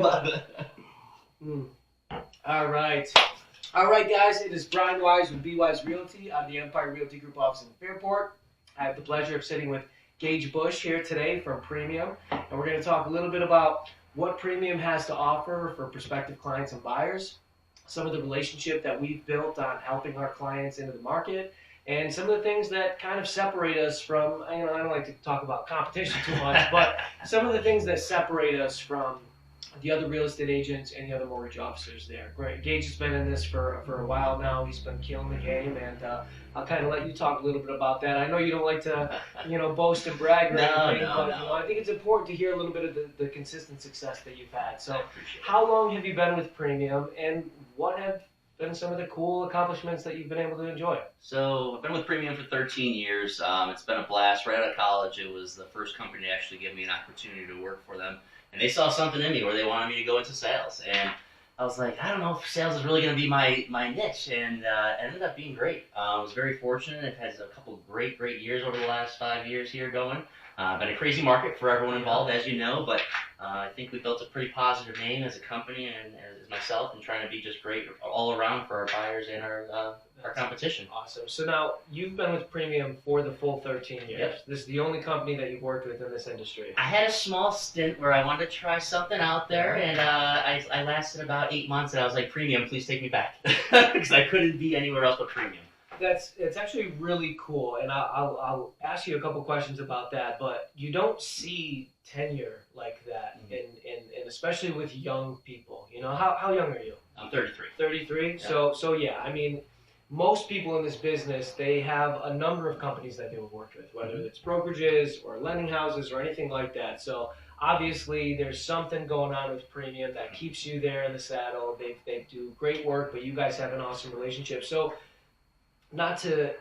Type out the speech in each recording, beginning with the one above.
All right. All right, guys. It is Brian Wise with B Wise Realty. I'm the Empire Realty Group office in Fairport. I have the pleasure of sitting with Gage Bush here today from Premium, and we're going to talk a little bit about what Premium has to offer for prospective clients and buyers, some of the relationship that we've built on helping our clients into the market, and some of the things that kind of separate us from, I don't like to talk about competition too much, but some of the things that separate us from the other real estate agents and the other mortgage officers there. Great. Gage has been in this for a while now. He's been killing the game, and I'll kind of let you talk a little bit about that. I know you don't like to, boast and brag or anything, but I think it's important to hear a little bit of the consistent success that you've had. So, how long have you been with Premium, and what have been some of the cool accomplishments that you've been able to enjoy? So I've been with Premium for 13 years. It's been a blast. Right out of college, it was the first company to actually give me an opportunity to work for them. And they saw something in me where they wanted me to go into sales. And I was like, I don't know if sales is really going to be my niche. And it ended up being great. I was very fortunate. It has a couple of great years over the last 5 years here going. Been a crazy market for everyone involved, as you know, but I think we built a pretty positive name as a company and as myself, and trying to be just great all around for our buyers and our competition. Awesome. So now you've been with Premium for the full 13 years. Yep. This is the only company that you've worked with in this industry. I had a small stint where I wanted to try something out there, and I lasted about 8 months, and I was like, Premium, please take me back, because I couldn't be anywhere else but Premium. It's actually really cool, and I'll ask you a couple questions about that. But you don't see tenure like that, and especially with young people. How young are you? I'm 33. 33. Yeah. So yeah, I mean, most people in this business, they have a number of companies that they would work with, whether it's brokerages or lending houses or anything like that. So obviously, there's something going on with Premium that keeps you there in the saddle. They do great work, but you guys have an awesome relationship. So not to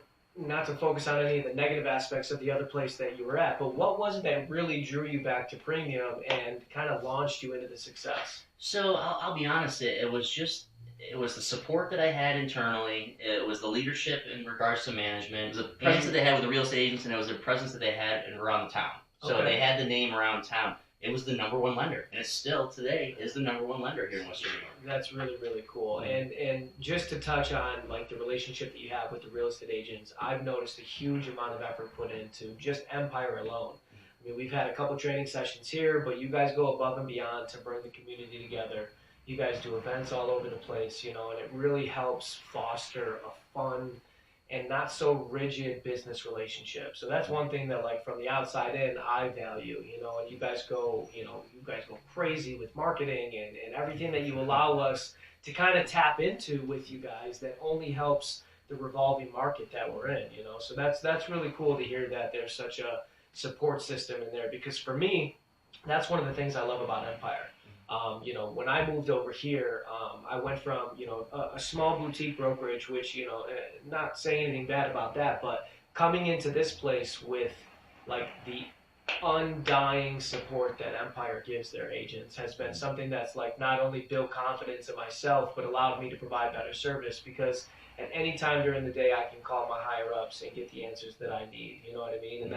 focus on any of the negative aspects of the other place that you were at, but what was it that really drew you back to Premium and kind of launched you into the success? So I'll be honest, it was the support that I had internally. It was the leadership in regards to management. It was the presence that they had with the real estate agents, and it was the presence that they had around the town. So they had the name around town. It was the #1 lender, and it still today is the #1 lender here in Western New York. That's really, really cool. And just to touch on like the relationship that you have with the real estate agents, I've noticed a huge amount of effort put into just Empire alone. I mean, we've had a couple training sessions here, but you guys go above and beyond to bring the community together. You guys do events all over the place, and it really helps foster a fun and not so rigid business relationship. So that's one thing that, like, from the outside in, I value, and you guys go crazy with marketing and everything that you allow us to kind of tap into with you guys that only helps the revolving market that we're in, So that's really cool to hear that there's such a support system in there, because for me, that's one of the things I love about Empire. When I moved over here, I went from, a small boutique brokerage, which, not saying anything bad about that, but coming into this place with like the undying support that Empire gives their agents has been something that's like not only built confidence in myself, but allowed me to provide better service, because at any time during the day I can call my higher ups and get the answers that I need. You know what I mean? And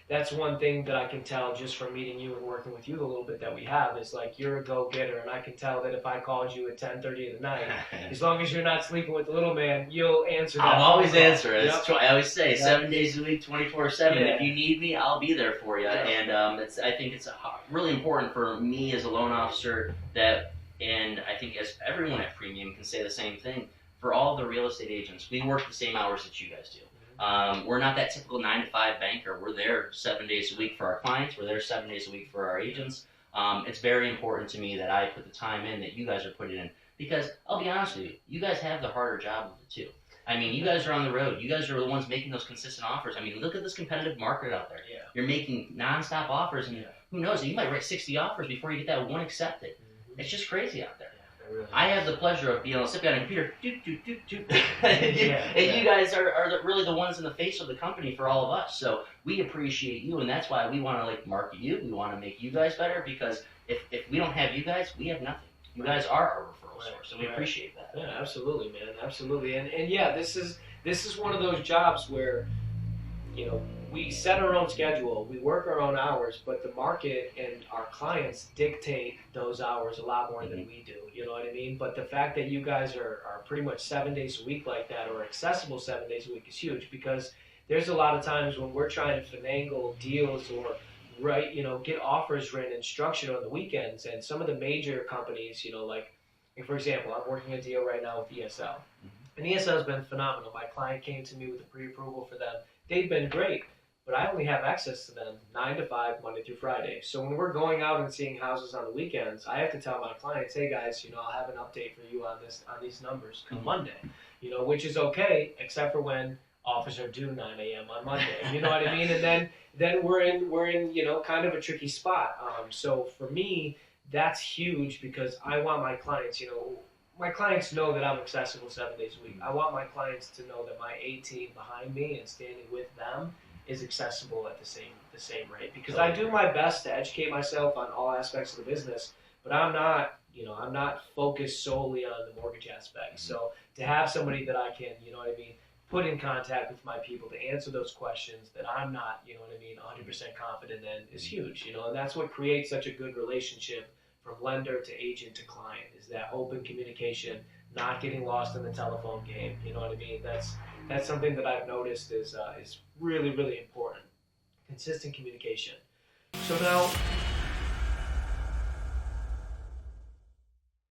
that's one thing that I can tell just from meeting you and working with you a little bit that we have is like you're a go-getter, and I can tell that if I called you at 10:30 at night, as long as you're not sleeping with the little man, you'll answer that. I'll always answer it. Yep. I always say 7 days a week, 24/7. Yeah. If you need me, I'll be there for you. Yeah. And I think it's really important for me as a loan officer and I think as everyone at Premium can say the same thing. For all the real estate agents, we work the same hours that you guys do. We're not that typical 9-to-5 banker. We're there 7 days a week for our clients. We're there 7 days a week for our agents. It's very important to me that I put the time in that you guys are putting in, because I'll be honest with you, you guys have the harder job of the two. I mean, you guys are on the road. You guys are the ones making those consistent offers. I mean, look at this competitive market out there. Yeah. You're making nonstop offers, and who knows, you might write 60 offers before you get that one accepted. It's just crazy out there. Really I have the pleasure of being able to sit behind a computer, and you guys are really the ones in the face of the company for all of us. So we appreciate you, and that's why we want to market you. We want to make you guys better, because if we don't have you guys, we have nothing. You guys are our referral source, and we appreciate that. Yeah, absolutely, man, absolutely. And yeah, this is one of those jobs where we set our own schedule, we work our own hours, but the market and our clients dictate those hours a lot more than we do. You know what I mean? But the fact that you guys are pretty much 7 days a week like that, or accessible 7 days a week, is huge, because there's a lot of times when we're trying to finagle deals or get offers written and structured on the weekends, and some of the major companies, like for example, I'm working a deal right now with ESL. And ESL has been phenomenal. My client came to me with a pre-approval for them. They've been great, but I only have access to them 9 to 5, Monday through Friday. So when we're going out and seeing houses on the weekends, I have to tell my clients, hey guys, I'll have an update for you on these numbers come Monday, which is okay, except for when offers are due 9 a.m. on Monday. You know what I mean? And then we're in kind of a tricky spot. So for me, that's huge, because I want my clients, my clients know that I'm accessible 7 days a week. I want my clients to know that my A team behind me and standing with them is accessible at the same rate. Because I do my best to educate myself on all aspects of the business, but I'm not focused solely on the mortgage aspect. So to have somebody that I can, put in contact with my people to answer those questions that I'm not, 100% confident in, is huge. And that's what creates such a good relationship from lender to agent to client, is that open communication, not getting lost in the telephone game. You know what I mean? That's something that I've noticed is really, really important. Consistent communication. So now,